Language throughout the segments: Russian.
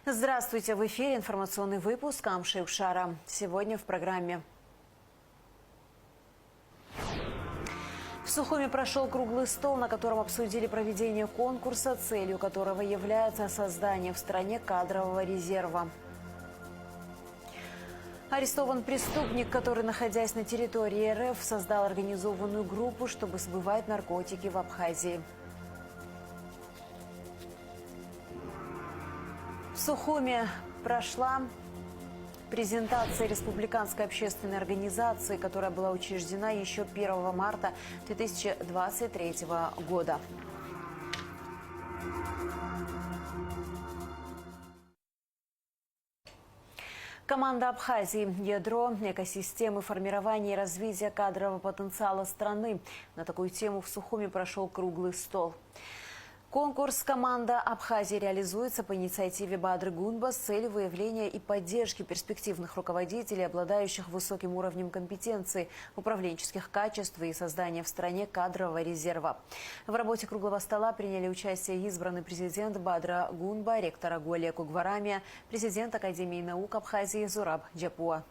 Здравствуйте! В эфире информационный выпуск Амши-Ушара. Сегодня в программе. В Сухуми прошел круглый стол, на котором обсудили проведение конкурса, целью которого является создание в стране кадрового резерва. Арестован преступник, который, находясь на территории РФ, создал организованную группу, чтобы сбывать наркотики в Абхазии. В Сухуми прошла презентация республиканской общественной организации, которая была учреждена еще 1 марта 2023 года. Команда Абхазии – ядро экосистемы формирования и развития кадрового потенциала страны. На такую тему в Сухуми прошел круглый стол. Конкурс «Команда Абхазии» реализуется по инициативе Бадры Гунба с целью выявления и поддержки перспективных руководителей, обладающих высоким уровнем компетенции, управленческих качеств и создания в стране кадрового резерва. В работе круглого стола приняли участие избранный президент Бадра Гунба, ректор Агуалия Кугварамия, президент Академии наук Абхазии Зураб Джапуа.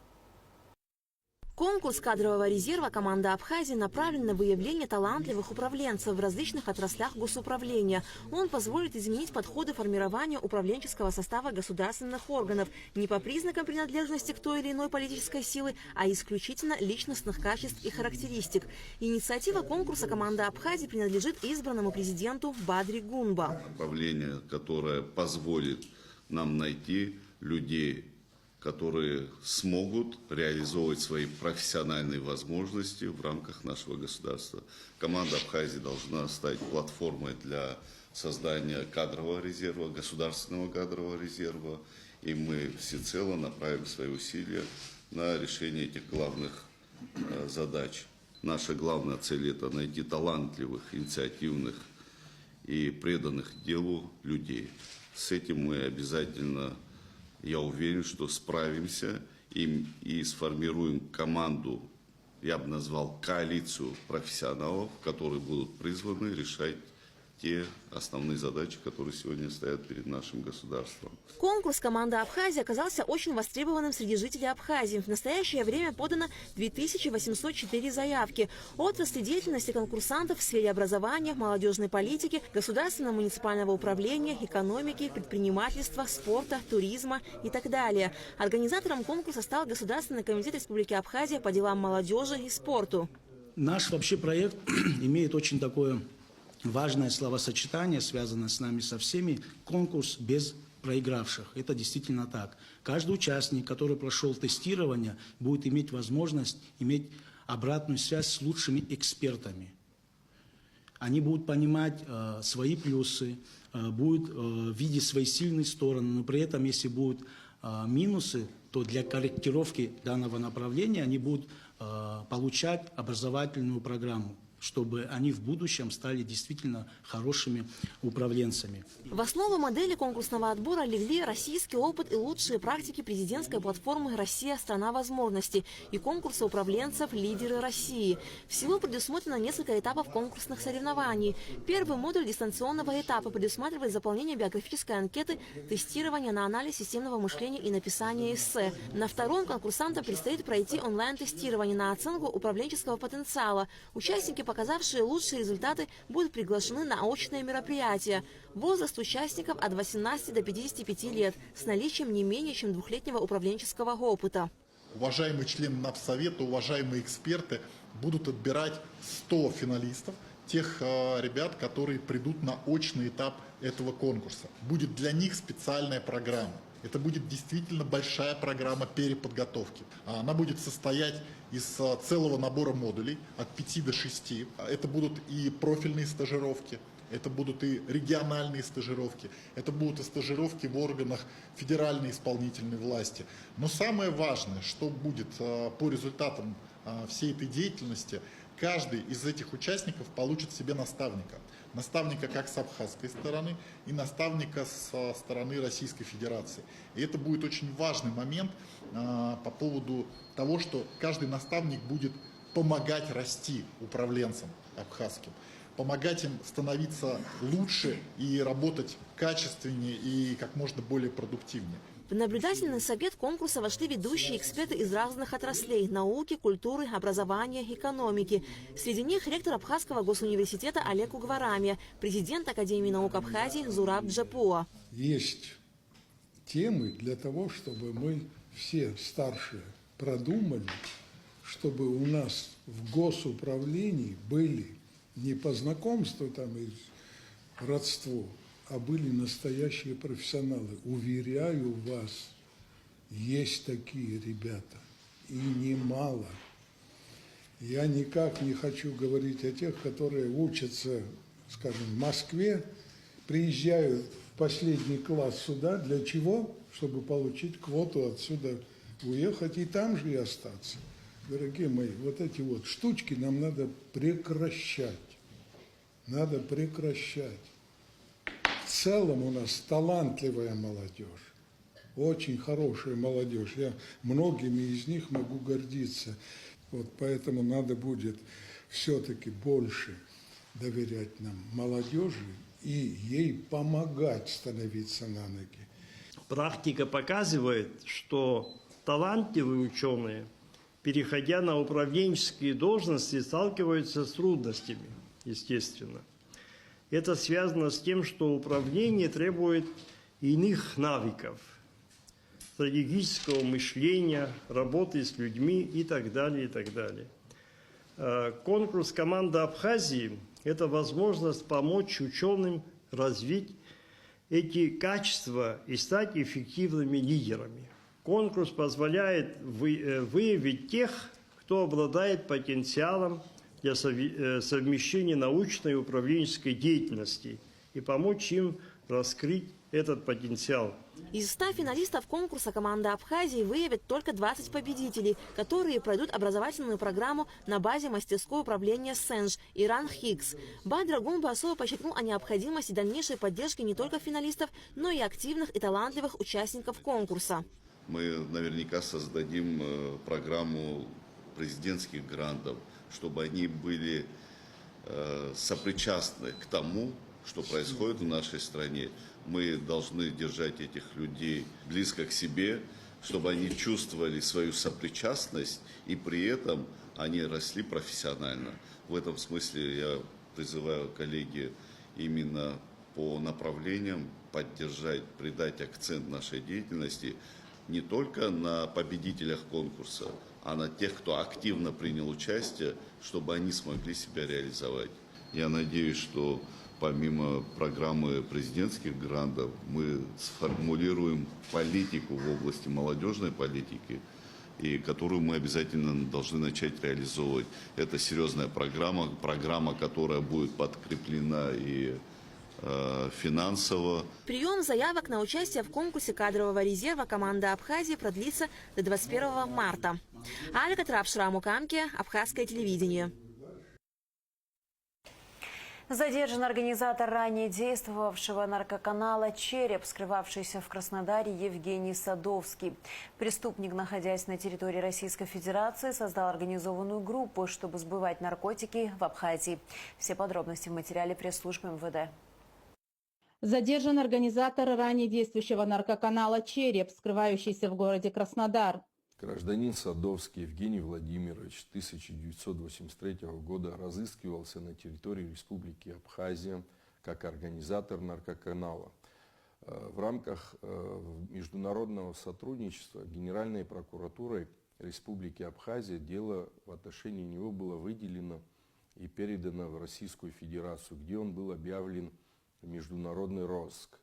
Конкурс кадрового резерва «Команда Абхазии» направлен на выявление талантливых управленцев в различных отраслях госуправления. Он позволит изменить подходы формирования управленческого состава государственных органов не по признакам принадлежности к той или иной политической силы, а исключительно личностных качеств и характеристик. Инициатива конкурса «Команда Абхазии» принадлежит избранному президенту Бадре Гунба. Направление, которое позволит нам найти людей, которые смогут реализовывать свои профессиональные возможности в рамках нашего государства. Команда Абхазии должна стать платформой для создания кадрового резерва, государственного кадрового резерва, и мы всецело направим свои усилия на решение этих главных задач. Наша главная цель – это найти талантливых, инициативных и преданных делу людей. С этим мы обязательно, я уверен, что справимся и сформируем команду, я бы назвал коалицию профессионалов, которые будут призваны решать те основные задачи, которые сегодня стоят перед нашим государством. Конкурс «Команда Абхазии» оказался очень востребованным среди жителей Абхазии. В настоящее время подано 2804 заявки. Отрасли деятельности конкурсантов в сфере образования, молодежной политики, государственного муниципального управления, экономики, предпринимательства, спорта, туризма и так далее. Организатором конкурса стал Государственный комитет Республики Абхазия по делам молодежи и спорту. Наш вообще проект имеет очень такое важное словосочетание, связанное с нами со всеми: конкурс без проигравших. Это действительно так. Каждый участник, который прошел тестирование, будет иметь возможность иметь обратную связь с лучшими экспертами. Они будут понимать свои плюсы, будут видеть свои сильные стороны, но при этом, если будут минусы, то для корректировки данного направления они будут получать образовательную программу, чтобы они в будущем стали действительно хорошими управленцами. В основу модели конкурсного отбора легли российский опыт и лучшие практики президентской платформы «Россия – страна возможностей» и конкурса управленцев «Лидеры России». Всего предусмотрено несколько этапов конкурсных соревнований. Первый модуль дистанционного этапа предусматривает заполнение биографической анкеты, тестирование на анализ системного мышления и написание эссе. На втором конкурсантам предстоит пройти онлайн-тестирование на оценку управленческого потенциала. Участники, показавшие лучшие результаты, будут приглашены на очные мероприятия. Возраст участников от 18 до 55 лет с наличием не менее чем 2-летнего управленческого опыта. Уважаемые члены Напсовета, уважаемые эксперты будут отбирать 100 финалистов, тех ребят, которые придут на очный этап этого конкурса. Будет для них специальная программа. Это будет действительно большая программа переподготовки. Она будет состоять из целого набора модулей от 5 до 6. Это будут и профильные стажировки, это будут и региональные стажировки, это будут и стажировки в органах федеральной исполнительной власти. Но самое важное, что будет по результатам всей этой деятельности, каждый из этих участников получит себе наставника. Наставника как с абхазской стороны и наставника со стороны Российской Федерации. И это будет очень важный момент по поводу того, что каждый наставник будет помогать расти управленцам абхазским. помогать им становиться лучше и работать качественнее и как можно более продуктивнее. В наблюдательный совет конкурса вошли ведущие эксперты из разных отраслей – науки, культуры, образования, экономики. Среди них ректор Абхазского госуниверситета Олег Угварамия, президент Академии наук Абхазии Зураб Джапуа. Есть темы для того, чтобы мы все старшие продумали, чтобы у нас в госуправлении были не по знакомству там и родству, а были настоящие профессионалы. Уверяю вас, есть такие ребята, и немало. Я никак не хочу говорить о тех, которые учатся, скажем, в Москве, приезжают в последний класс сюда. Для чего? Чтобы получить квоту, отсюда уехать и там же и остаться. Дорогие мои, вот эти вот штучки нам надо прекращать. Надо прекращать. В целом у нас талантливая молодежь, очень хорошая молодежь. Я многими из них могу гордиться. Вот поэтому надо будет все-таки больше доверять нам молодежи и ей помогать становиться на ноги. Практика показывает, что талантливые ученые, переходя на управленческие должности, сталкиваются с трудностями, естественно. Это связано с тем, что управление требует иных навыков, стратегического мышления, работы с людьми и так далее, и так далее. Конкурс «Команда Абхазии» – это возможность помочь ученым развить эти качества и стать эффективными лидерами. Конкурс позволяет выявить тех, кто обладает потенциалом для совмещения научной и управленческой деятельности и помочь им раскрыть этот потенциал. Из 100 финалистов конкурса команда Абхазии выявит только 20 победителей, которые пройдут образовательную программу на базе мастерской управления СЭНЖ Иран Хикс. Бадра Гумба особо подчеркнул о необходимости дальнейшей поддержки не только финалистов, но и активных и талантливых участников конкурса. Мы наверняка создадим программу президентских грантов, чтобы они были сопричастны к тому, что происходит в нашей стране. Мы должны держать этих людей близко к себе, чтобы они чувствовали свою сопричастность и при этом они росли профессионально. В этом смысле я призываю коллеги именно по направлениям поддержать, придать акцент нашей деятельности не только на победителях конкурса, а на тех, кто активно принял участие, чтобы они смогли себя реализовать. Я надеюсь, что помимо программы президентских грантов мы сформулируем политику в области молодежной политики, и которую мы обязательно должны начать реализовывать. Это серьезная программа, которая будет подкреплена и финансово. Прием заявок на участие в конкурсе кадрового резерва команды Абхазии продлится до 21 марта. Алька Трапшра Мукамке, Абхазское телевидение. Задержан организатор ранее действовавшего наркоканала «Череп», скрывавшийся в Краснодаре Евгений Садовский. Преступник, находясь на территории Российской Федерации, создал организованную группу, чтобы сбывать наркотики в Абхазии. Все подробности в материале пресс-службы МВД. Задержан организатор ранее действующего наркоканала «Череп», скрывающийся в городе Краснодар. Гражданин Садовский Евгений Владимирович 1983 года разыскивался на территории Республики Абхазия как организатор наркоканала. В рамках международного сотрудничества Генеральной прокуратурой Республики Абхазия дело в отношении него было выделено и передано в Российскую Федерацию, где он был объявлен в международный розыск.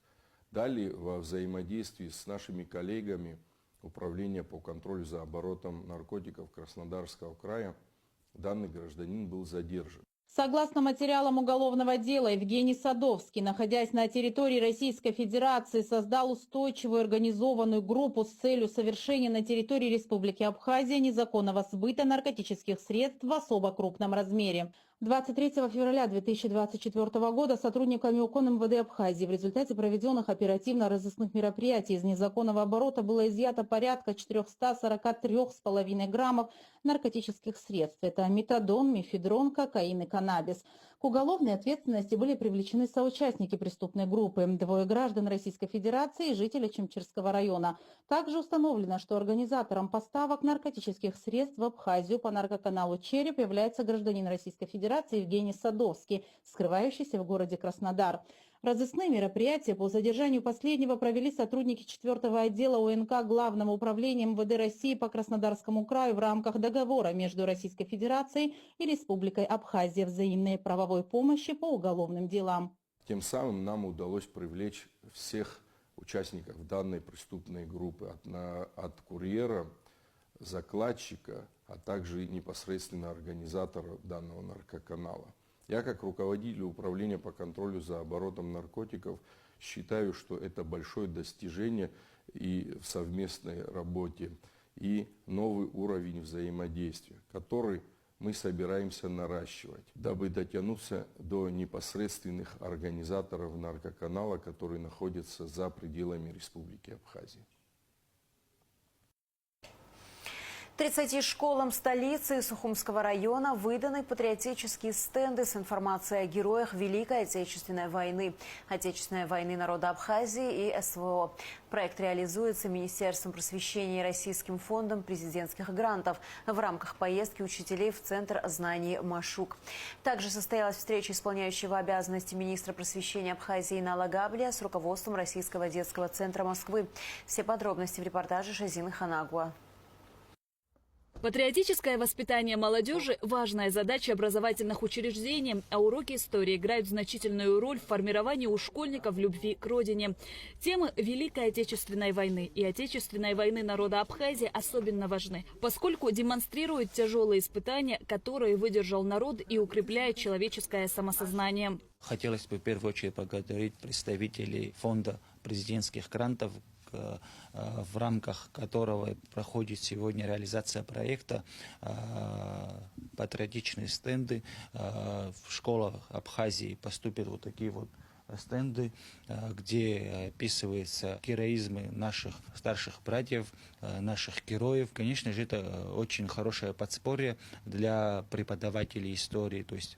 Далее, во взаимодействии с нашими коллегами Управления по контролю за оборотом наркотиков Краснодарского края, данный гражданин был задержан. Согласно материалам уголовного дела, Евгений Садовский, находясь на территории Российской Федерации, создал устойчивую организованную группу с целью совершения на территории Республики Абхазия незаконного сбыта наркотических средств в особо крупном размере. 23 февраля 2024 года сотрудниками УКОН МВД Абхазии в результате проведенных оперативно-розыскных мероприятий из незаконного оборота было изъято порядка 443,5 граммов наркотических средств. Это метадон, мефедрон, кокаин и каннабис. К уголовной ответственности были привлечены соучастники преступной группы, 2 граждан Российской Федерации и жители Чемчирского района. Также установлено, что организатором поставок наркотических средств в Абхазию по наркоканалу «Череп» является гражданин Российской Федерации Евгений Садовский, скрывающийся в городе Краснодар. Разыскные мероприятия по задержанию последнего провели сотрудники 4-го отдела УНК Главного управления МВД России по Краснодарскому краю в рамках договора между Российской Федерацией и Республикой Абхазия взаимной правовой помощи по уголовным делам. Тем самым нам удалось привлечь всех участников данной преступной группы, от курьера, закладчика, а также непосредственно организатора данного наркоканала. Я, как руководитель управления по контролю за оборотом наркотиков, считаю, что это большое достижение и в совместной работе, и новый уровень взаимодействия, который мы собираемся наращивать, дабы дотянуться до непосредственных организаторов наркоканала, которые находятся за пределами Республики Абхазия. 30 школам столицы и Сухумского района выданы патриотические стенды с информацией о героях Великой Отечественной войны, Отечественной войны народа Абхазии и СВО. Проект реализуется Министерством просвещения и Российским фондом президентских грантов в рамках поездки учителей в Центр знаний Машук. Также состоялась встреча исполняющего обязанности министра просвещения Абхазии Инала Габлия с руководством Российского детского центра Москвы. Все подробности в репортаже Шазины Ханагуа. Патриотическое воспитание молодежи – важная задача образовательных учреждений, а уроки истории играют значительную роль в формировании у школьников любви к родине. Темы Великой Отечественной войны и Отечественной войны народа Абхазии особенно важны, поскольку демонстрируют тяжелые испытания, которые выдержал народ, и укрепляют человеческое самосознание. Хотелось бы в первую очередь поблагодарить представителей фонда президентских грантов, в рамках которого проходит сегодня реализация проекта «Патриотичные стенды». В школах Абхазии поступят вот такие вот стенды, где описывается героизм наших старших братьев, наших героев. Конечно же, это очень хорошее подспорье для преподавателей истории. То есть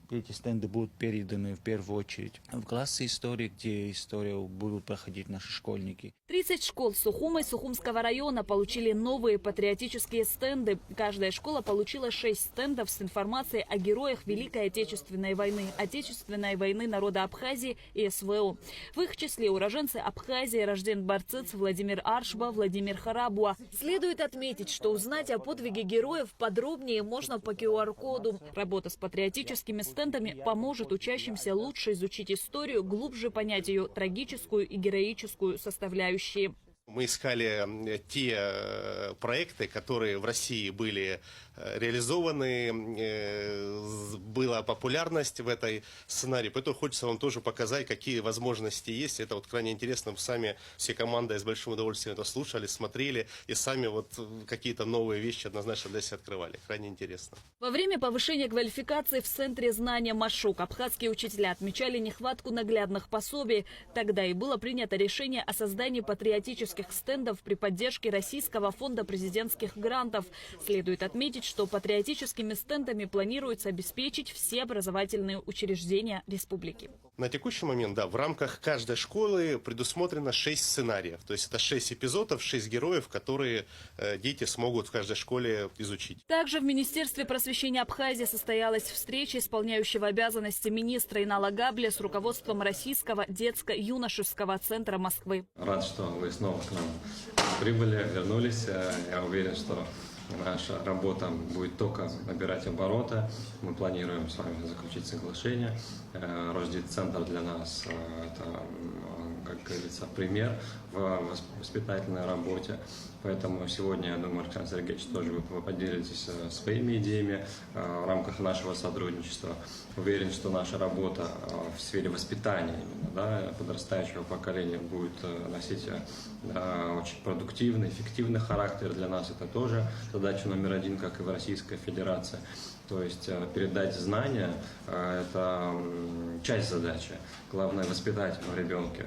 эти стенды будут переданы в первую очередь в классы истории, где историю будут проходить наши школьники. 30 школ Сухума и Сухумского района получили новые патриотические стенды. Каждая школа получила 6 стендов с информацией о героях Великой Отечественной войны, Отечественной войны народа Абхазии и СВО. В их числе уроженцы Абхазии Рожден Барцыц, Владимир Аршба, Владимир Харабуа. Следует отметить, что узнать о подвиге героев подробнее можно по QR-коду. Работа с патриотическими стендами поможет учащимся лучше изучить историю, глубже понять ее трагическую и героическую составляющие. Мы искали те проекты, которые в России были реализованы, была популярность в этой сценарии, поэтому хочется вам тоже показать, какие возможности есть. Это вот крайне интересно, сами все команды с большим удовольствием это слушали, смотрели и сами вот какие-то новые вещи однозначно для себя открывали. Крайне интересно. Во время повышения квалификации в Центре знания Машук абхазские учителя отмечали нехватку наглядных пособий. Тогда и было принято решение о создании патриотических стендов при поддержке Российского фонда президентских грантов. Следует отметить, что патриотическими стендами планируется обеспечить все образовательные учреждения республики. На текущий момент, да, в рамках каждой школы предусмотрено 6 сценариев. То есть это 6 эпизодов, 6 героев, которые дети смогут в каждой школе изучить. Также в Министерстве просвещения Абхазии состоялась встреча исполняющего обязанности министра Инала Габлия с руководством Российского детско-юношеского центра Москвы. Рад, что вы снова к нам прибыли, вернулись. Я уверен, что наша работа будет только набирать обороты. Мы планируем с вами заключить соглашение. Росдетцентр для нас это, как говорится, пример в воспитательной работе. Поэтому сегодня, я думаю, Александр Сергеевич, тоже вы поделитесь своими идеями в рамках нашего сотрудничества. Уверен, что наша работа в сфере воспитания именно, да, подрастающего поколения будет носить очень продуктивный, эффективный характер. Для нас это тоже задача номер один, как и в Российской Федерации. То есть передать знания – это часть задачи. Главное – воспитать в ребенке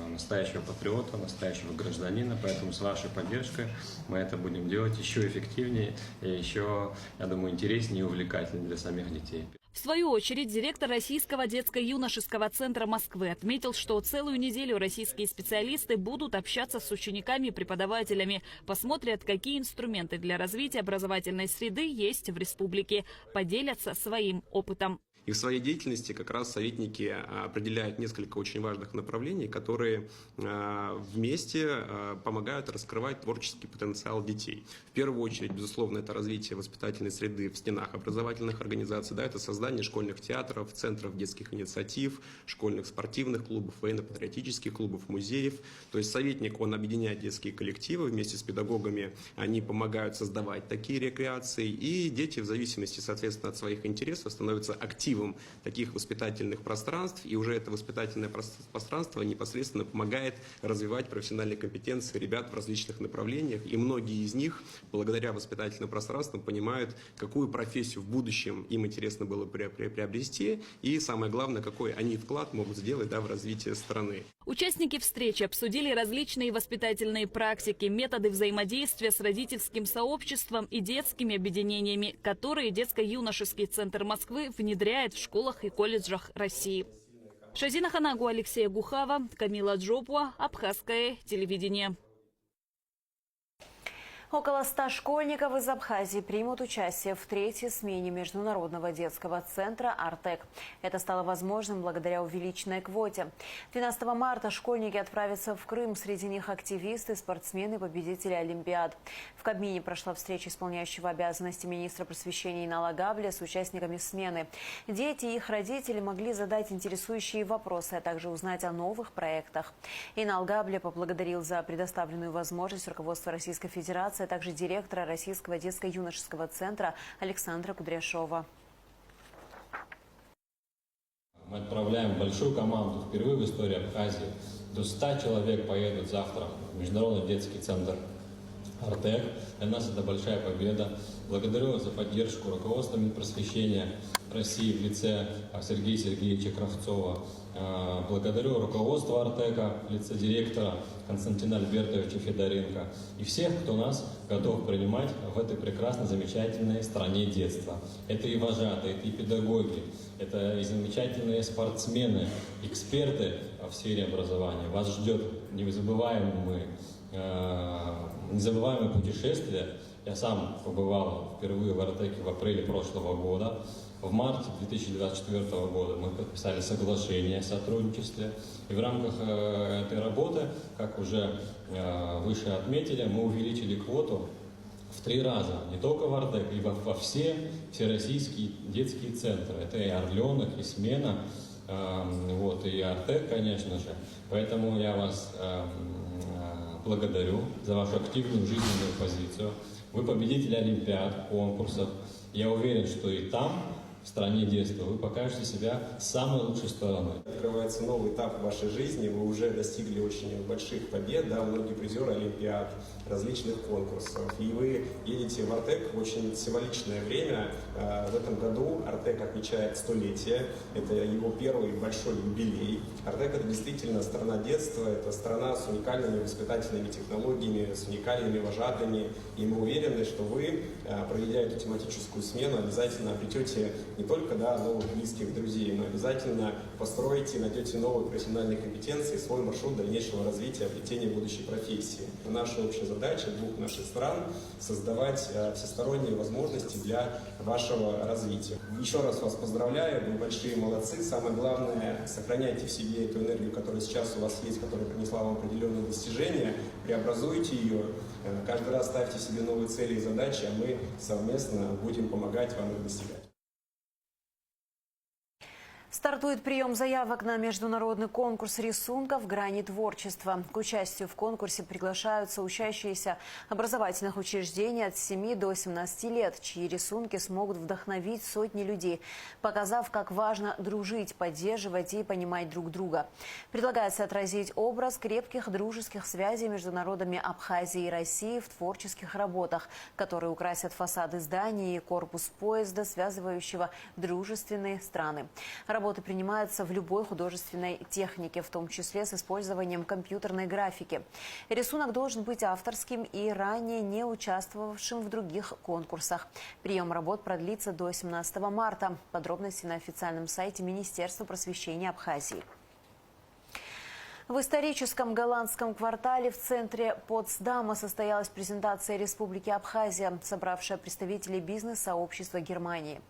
настоящего патриота, настоящего гражданина. Поэтому с вашей поддержкой мы это будем делать еще эффективнее и еще, я думаю, интереснее и увлекательнее для самих детей. В свою очередь, директор Российского детско-юношеского центра Москвы отметил, что целую неделю российские специалисты будут общаться с учениками и преподавателями, посмотрят, какие инструменты для развития образовательной среды есть в республике, поделятся своим опытом. И в своей деятельности как раз советники определяют несколько очень важных направлений, которые вместе помогают раскрывать творческий потенциал детей. В первую очередь, безусловно, это развитие воспитательной среды в стенах образовательных организаций, да, это создание школьных театров, центров детских инициатив, школьных спортивных клубов, военно-патриотических клубов, музеев. То есть советник, он объединяет детские коллективы, вместе с педагогами они помогают создавать такие рекреации, и дети в зависимости, соответственно, от своих интересов становятся активными таких воспитательных пространств, и уже это воспитательное пространство непосредственно помогает развивать профессиональные компетенции ребят в различных направлениях, и многие из них, благодаря воспитательным пространствам, понимают, какую профессию в будущем им интересно было приобрести, и самое главное, какой они вклад могут сделать, в развитие страны. Участники встречи обсудили различные воспитательные практики, методы взаимодействия с родительским сообществом и детскими объединениями, которые детско-юношеский центр Москвы внедряет в школах и колледжах России. Шазина Ханагу, Алексея Гухава, Камила Джопуа, Абхазское телевидение. Около 100 школьников из Абхазии примут участие в третьей смене Международного детского центра «Артек». Это стало возможным благодаря увеличенной квоте. 12 марта школьники отправятся в Крым. Среди них активисты, спортсмены, победители Олимпиад. В Кабмине прошла встреча исполняющего обязанности министра просвещения Инала Габля с участниками смены. Дети и их родители могли задать интересующие вопросы, а также узнать о новых проектах. Инал Габля поблагодарил за предоставленную возможность руководства Российской Федерации, а также директора Российского детско-юношеского центра Александра Кудряшова. Мы отправляем большую команду, впервые в истории Абхазии. До 100 человек поедут завтра в Международный детский центр «Артек». Для нас это большая победа. Благодарю за поддержку руководства Минпросвещения России в лице Сергея Сергеевича Кравцова. Благодарю руководство «Артека» в лице директора Константина Альбертовича Федоренко и всех, кто нас готов принимать в этой прекрасной, замечательной стране детства. Это и вожатые, это и педагоги, это и замечательные спортсмены, эксперты в сфере образования. Вас ждет незабываемое путешествие. Я сам побывал впервые в «Артеке» в апреле прошлого года. В марте 2024 года мы подписали соглашение о сотрудничестве. И в рамках этой работы, как уже выше отметили, мы увеличили квоту в 3 раза. Не только в «Артек», и во все всероссийские детские центры. Это и «Орленок», и «Смена», и «Артек», конечно же. Поэтому я вас благодарю за вашу активную жизненную позицию. Вы победители Олимпиад, конкурсов. Я уверен, что и там, в стране детства, вы покажете себя с самой лучшей стороны. Открывается новый этап в вашей жизни, вы уже достигли очень больших побед, многие призеры Олимпиад, различных конкурсов. И вы едете в «Артек» в очень символичное время. В этом году «Артек» отмечает 100-летие, это его первый большой юбилей. «Артек» — это действительно страна детства, это страна с уникальными воспитательными технологиями, с уникальными вожатыми. И мы уверены, что вы, проведя эту тематическую смену, обязательно обретете не только новых близких друзей, но обязательно построите, найдете новые профессиональные компетенции, свой маршрут дальнейшего развития, обретения будущей профессии. Наша общая задача двух наших стран — создавать всесторонние возможности для вашего развития. Еще раз вас поздравляю, вы большие молодцы. Самое главное, сохраняйте в себе эту энергию, которая сейчас у вас есть, которая принесла вам определенные достижения, преобразуйте ее, каждый раз ставьте себе новые цели и задачи, а мы совместно будем помогать вам их достигать. Стартует прием заявок на международный конкурс рисунков «Грани творчества». К участию в конкурсе приглашаются учащиеся образовательных учреждений от 7 до 17 лет, чьи рисунки смогут вдохновить сотни людей, показав, как важно дружить, поддерживать и понимать друг друга. Предлагается отразить образ крепких дружеских связей между народами Абхазии и России в творческих работах, которые украсят фасады зданий и корпус поезда, связывающего дружественные страны. Работы принимаются в любой художественной технике, в том числе с использованием компьютерной графики. Рисунок должен быть авторским и ранее не участвовавшим в других конкурсах. Прием работ продлится до 17 марта. Подробности на официальном сайте Министерства просвещения Абхазии. В историческом голландском квартале в центре Потсдама состоялась презентация Республики Абхазия, собравшая представителей бизнес-сообщества Германии.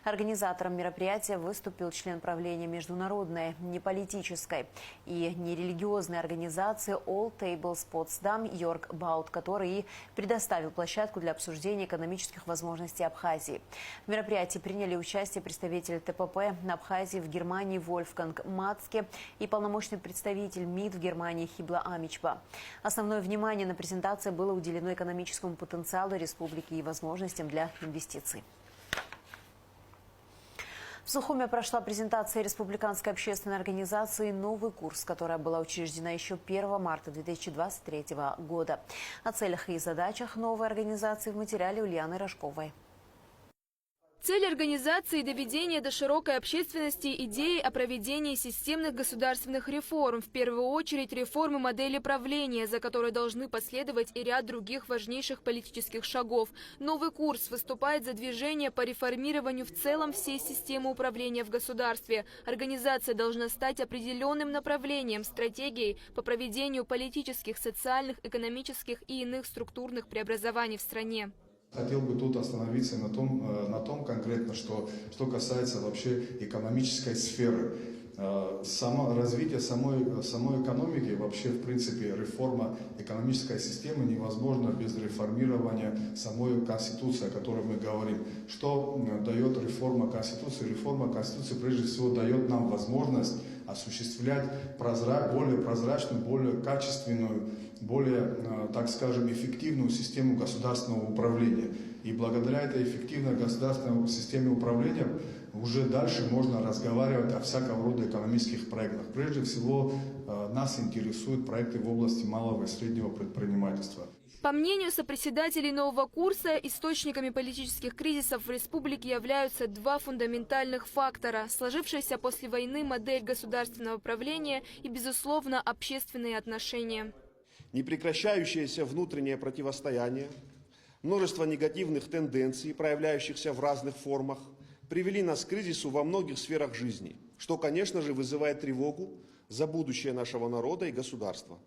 Организатором мероприятия выступил член правления международной, неполитической и нерелигиозной организации All Tables Potsdam Йорг Баут, который и предоставил площадку для обсуждения экономических возможностей Абхазии. В мероприятии приняли участие представитель ТПП на Абхазии в Германии Вольфганг Мацке и полномочный представитель МИД в Германии Хибла Амичба. Основное внимание на презентации было уделено экономическому потенциалу республики и возможностям для инвестиций. В Сухуме прошла презентация республиканской общественной организации «Новый курс», которая была учреждена еще 1 марта 2023 года. О целях и задачах новой организации в материале Ульяны Рожковой. Цель организации – доведение до широкой общественности идеи о проведении системных государственных реформ, в первую очередь реформы модели правления, за которой должны последовать и ряд других важнейших политических шагов. Новый курс выступает за движение по реформированию в целом всей системы управления в государстве. Организация должна стать определенным направлением, стратегией по проведению политических, социальных, экономических и иных структурных преобразований в стране. Хотел бы тут остановиться на том конкретно, что касается вообще экономической сферы. Развитие самой экономики, вообще в принципе реформа экономической системы невозможно без реформирования самой Конституции, о которой мы говорим. Что дает реформа Конституции? Реформа Конституции прежде всего дает нам возможность осуществлять более прозрачную, более качественную, более, так скажем, эффективную систему государственного управления. И благодаря этой эффективной государственной системе управления уже дальше можно разговаривать о всякого рода экономических проектах. Прежде всего, нас интересуют проекты в области малого и среднего предпринимательства. По мнению сопредседателей нового курса, источниками политических кризисов в республике являются два фундаментальных фактора – сложившаяся после войны модель государственного правления и, безусловно, общественные отношения. Непрекращающееся внутреннее противостояние, множество негативных тенденций, проявляющихся в разных формах, привели нас к кризису во многих сферах жизни, что, конечно же, вызывает тревогу за будущее нашего народа и государства.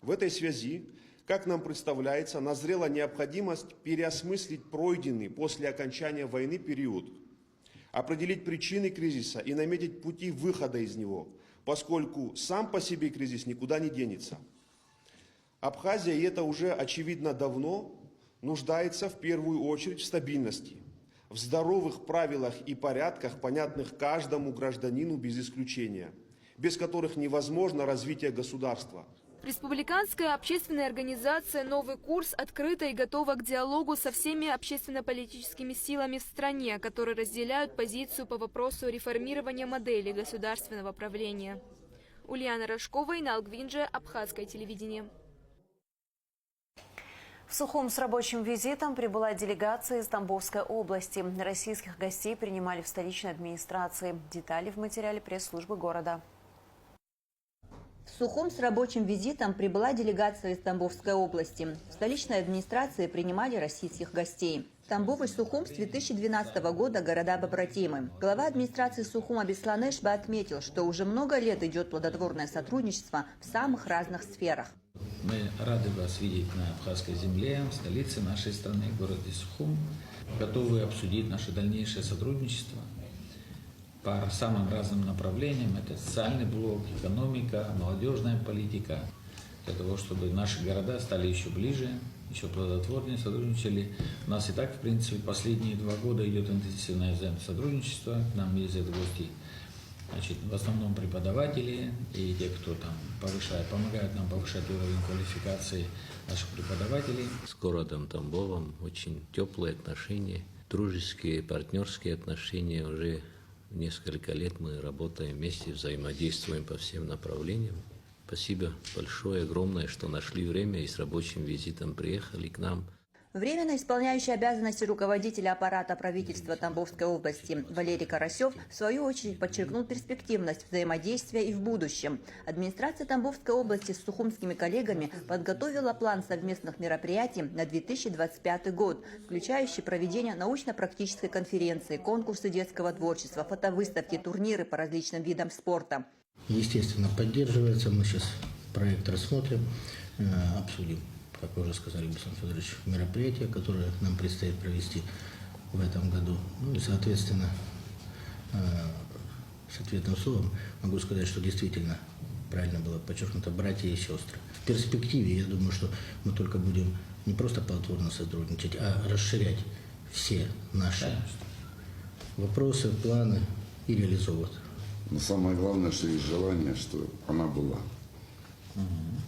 В этой связи, как нам представляется, назрела необходимость переосмыслить пройденный после окончания войны период, определить причины кризиса и наметить пути выхода из него, поскольку сам по себе кризис никуда не денется. Абхазия, и это уже очевидно давно, нуждается в первую очередь в стабильности, в здоровых правилах и порядках, понятных каждому гражданину без исключения, без которых невозможно развитие государства. Республиканская общественная организация «Новый курс» открыта и готова к диалогу со всеми общественно-политическими силами в стране, которые разделяют позицию по вопросу реформирования модели государственного правления. Ульяна Рожкова, Инал Гвинджи, Абхазское телевидение. В Сухум с рабочим визитом прибыла делегация из Тамбовской области. Российских гостей принимали в столичной администрации. Детали в материале пресс-службы города. В Сухум с рабочим визитом прибыла делегация из Тамбовской области. В столичной администрации принимали российских гостей. Тамбов и Сухум с 2012 года города-побратимы. Глава администрации Сухума Беслан Эшба отметил, что уже много лет идет плодотворное сотрудничество в самых разных сферах. Мы рады вас видеть на абхазской земле, в столице нашей страны, в городе Сухум. Готовы обсудить наше дальнейшее сотрудничество по самым разным направлениям. Это социальный блок, экономика, молодежная политика. Для того, чтобы наши города стали еще ближе, еще плодотворнее сотрудничали. У нас и так, в принципе, последние 2 года идет интенсивное сотрудничество. К нам ездят гости, в основном преподаватели и те, кто там помогают нам повышать уровень квалификации наших преподавателей. С городом Тамбовом очень теплые отношения, дружеские, партнерские отношения. Уже несколько лет мы работаем вместе, взаимодействуем по всем направлениям. Спасибо большое, огромное, что нашли время и с рабочим визитом приехали к нам. Временно исполняющий обязанности руководителя аппарата правительства Тамбовской области Валерий Карасев в свою очередь подчеркнул перспективность взаимодействия и в будущем. Администрация Тамбовской области с сухумскими коллегами подготовила план совместных мероприятий на 2025 год, включающий проведение научно-практической конференции, конкурсы детского творчества, фотовыставки, турниры по различным видам спорта. Естественно, поддерживается. Мы сейчас проект рассмотрим, обсудим, как вы уже сказали, Александр Федорович, мероприятия, которые нам предстоит провести в этом году. Ну и, соответственно, с ответным словом могу сказать, что действительно правильно было подчеркнуто братья и сестры. В перспективе, я думаю, что мы только будем не просто плодотворно сотрудничать, а расширять все наши вопросы, планы и реализовывать. Но самое главное, что есть желание, что она была.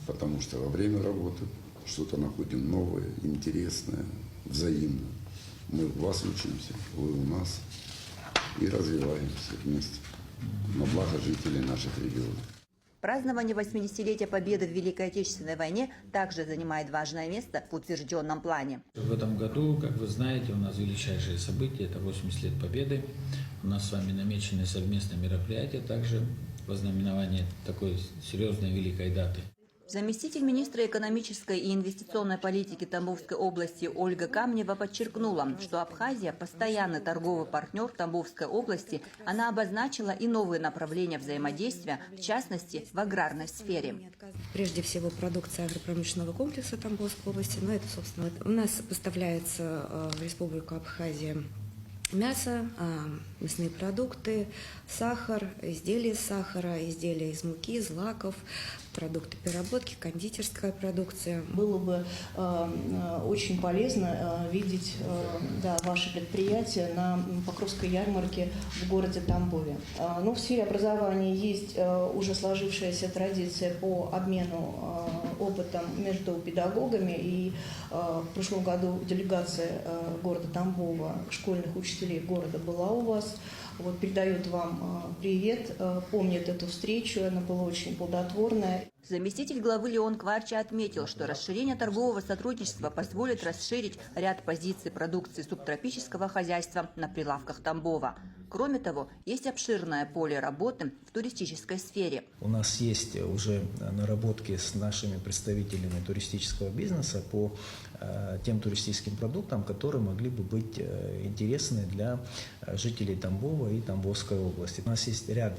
Потому что во время работы что-то находим новое, интересное, взаимно. Мы у вас учимся, вы у нас и развиваемся вместе на благо жителей наших регионов. Празднование 80-летия Победы в Великой Отечественной войне также занимает важное место в утвержденном плане. В этом году, как вы знаете, у нас величайшее событие – это 80 лет Победы. У нас с вами намечены совместные мероприятия, также во знаменование такой серьезной великой даты. Заместитель министра экономической и инвестиционной политики Тамбовской области Ольга Камнева подчеркнула, что Абхазия – постоянный торговый партнер Тамбовской области. Она обозначила и новые направления взаимодействия, в частности, в аграрной сфере. Прежде всего, продукция агропромышленного комплекса Тамбовской области. Но это, собственно, у нас поставляется в Республику Абхазия мясо, мясные продукты, сахар, изделия из сахара, изделия из муки, из злаков, продукты переработки, кондитерская продукция. Было бы очень полезно видеть ваши предприятия на Покровской ярмарке в городе Тамбове. Но в сфере образования есть уже сложившаяся традиция по обмену опытом между педагогами. И в прошлом году делегация города Тамбова, школьных учителей города была у вас. Вот, передает вам привет, помнит эту встречу, она была очень плодотворная. Заместитель главы Леон Кварча отметил, что расширение торгового сотрудничества позволит расширить ряд позиций продукции субтропического хозяйства на прилавках Тамбова. Кроме того, есть обширное поле работы в туристической сфере. У нас есть уже наработки с нашими представителями туристического бизнеса по тем туристическим продуктам, которые могли бы быть интересны для жителей Тамбова и Тамбовской области. У нас есть ряд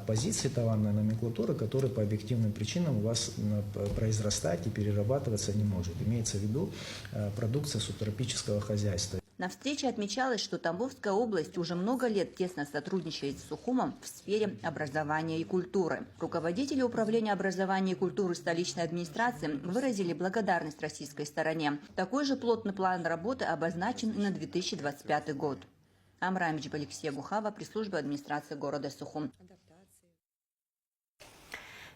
позиций товарной номенклатуры, которые по объективным причинам у вас произрастать и перерабатываться не может. Имеется в виду продукция субтропического хозяйства. На встрече отмечалось, что Тамбовская область уже много лет тесно сотрудничает с Сухумом в сфере образования и культуры. Руководители управления образования и культуры столичной администрации выразили благодарность российской стороне. Такой же плотный план работы обозначен и на 2025 год. Амра Миджиб, Алексей Гухава, пресс-служба администрации города Сухум.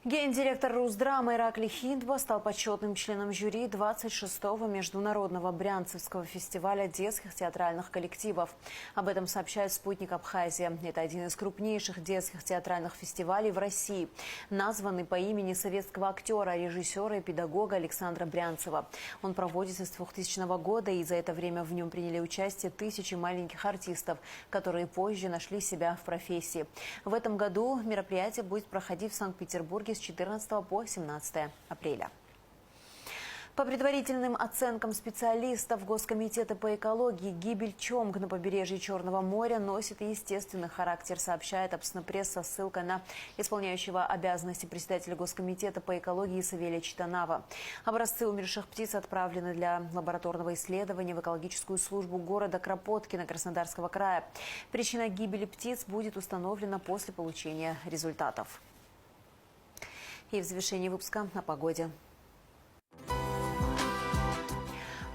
Гендиректор Русдрамы Ираклий Хиндба стал почетным членом жюри 26-го международного Брянцевского фестиваля детских театральных коллективов. Об этом сообщает «Спутник Абхазия». Это один из крупнейших детских театральных фестивалей в России, названный по имени советского актера, режиссера и педагога Александра Брянцева. Он проводится с 2000 года, и за это время в нем приняли участие тысячи маленьких артистов, которые позже нашли себя в профессии. В этом году мероприятие будет проходить в Санкт-Петербурге с 14 по 17 апреля. По предварительным оценкам специалистов Госкомитета по экологии, гибель чомг на побережье Черного моря носит естественный характер, сообщает Апснопресс со ссылкой на исполняющего обязанности председателя Госкомитета по экологии Савелия Читанава. Образцы умерших птиц отправлены для лабораторного исследования в экологическую службу города Кропоткина Краснодарского края. Причина гибели птиц будет установлена после получения результатов. И в завершении выпуска о погоде.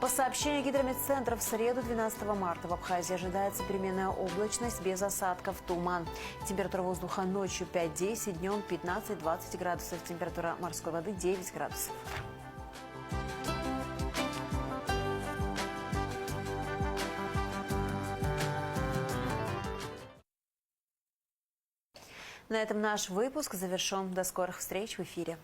По сообщению Гидрометцентра, в среду 12 марта в Абхазии ожидается переменная облачность без осадков, туман. Температура воздуха ночью 5-10, днем 15-20 градусов. Температура морской воды 9 градусов. На этом наш выпуск завершен. До скорых встреч в эфире.